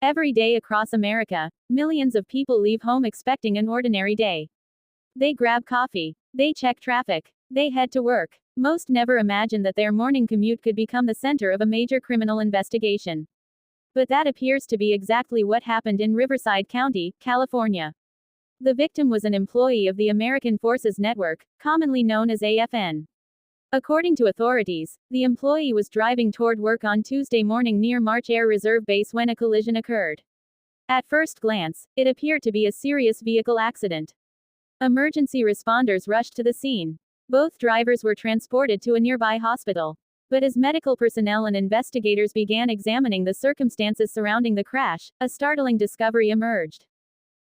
Every day across America, millions of people leave home expecting an ordinary day. They grab coffee. They check traffic. They head to work. Most never imagine that their morning commute could become the center of a major criminal investigation. But that appears to be exactly what happened in Riverside County, California. The victim was an employee of the American Forces Network, commonly known as AFN. According to authorities, the employee was driving toward work on Tuesday morning near March Air Reserve Base when a collision occurred. At first glance, it appeared to be a serious vehicle accident. Emergency responders rushed to the scene. Both drivers were transported to a nearby hospital. But as medical personnel and investigators began examining the circumstances surrounding the crash, a startling discovery emerged.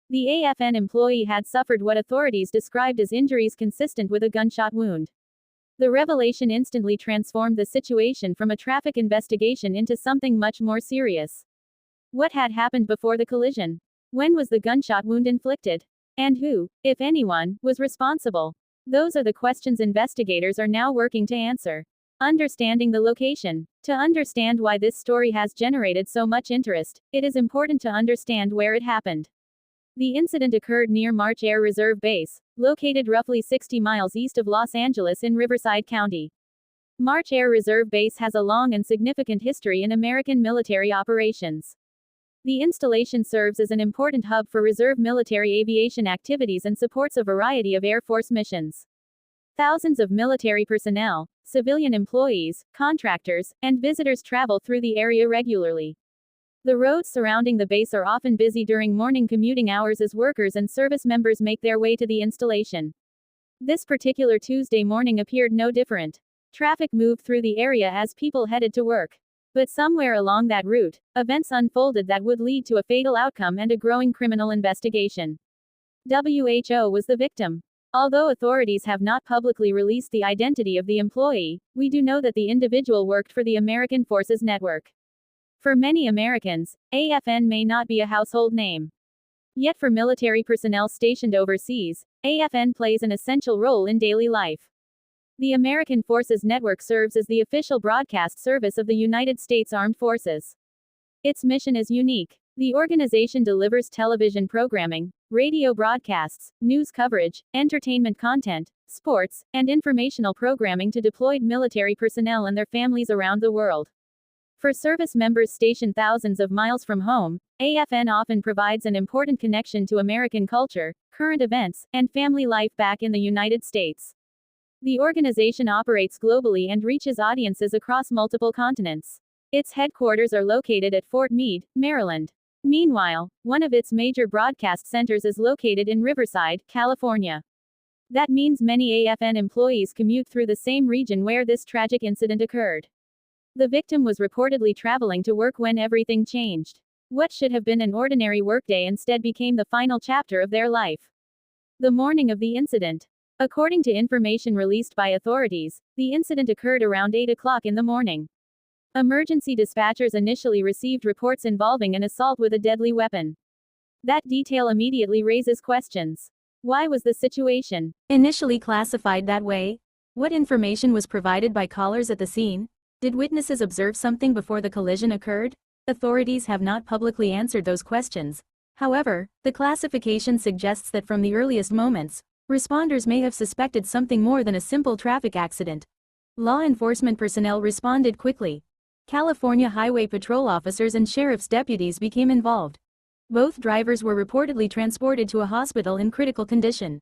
The AFN employee had suffered what authorities described as injuries consistent with a gunshot wound. The revelation instantly transformed the situation from a traffic investigation into something much more serious. What had happened before the collision? When was the gunshot wound inflicted? And who, if anyone, was responsible? Those are the questions investigators are now working to answer. Understanding the location. To understand why this story has generated so much interest, it is important to understand where it happened. The incident occurred near March Air Reserve Base, located roughly 60 miles east of Los Angeles in Riverside County. March Air Reserve Base has a long and significant history in American military operations. The installation serves as an important hub for reserve military aviation activities and supports a variety of Air Force missions. Thousands of military personnel, civilian employees, contractors, and visitors travel through the area regularly. The roads surrounding the base are often busy during morning commuting hours as workers and service members make their way to the installation. This particular Tuesday morning appeared no different. Traffic moved through the area as people headed to work. But somewhere along that route, events unfolded that would lead to a fatal outcome and a growing criminal investigation. WHO was the victim. Although authorities have not publicly released the identity of the employee, we do know that the individual worked for the American Forces Network. For many Americans, AFN may not be a household name. Yet for military personnel stationed overseas, AFN plays an essential role in daily life. The American Forces Network serves as the official broadcast service of the United States Armed Forces. Its mission is unique. The organization delivers television programming, radio broadcasts, news coverage, entertainment content, sports, and informational programming to deployed military personnel and their families around the world. For service members stationed thousands of miles from home, AFN often provides an important connection to American culture, current events, and family life back in the United States. The organization operates globally and reaches audiences across multiple continents. Its headquarters are located at Fort Meade, Maryland. Meanwhile, one of its major broadcast centers is located in Riverside, California. That means many AFN employees commute through the same region where this tragic incident occurred. The victim was reportedly traveling to work when everything changed. What should have been an ordinary workday instead became the final chapter of their life. The morning of the incident. According to information released by authorities, the incident occurred around 8 o'clock in the morning. Emergency dispatchers initially received reports involving an assault with a deadly weapon. That detail immediately raises questions. Why was the situation initially classified that way? What information was provided by callers at the scene? Did witnesses observe something before the collision occurred? Authorities have not publicly answered those questions. However, the classification suggests that from the earliest moments, responders may have suspected something more than a simple traffic accident. Law enforcement personnel responded quickly. California Highway Patrol officers and sheriff's deputies became involved. Both drivers were reportedly transported to a hospital in critical condition.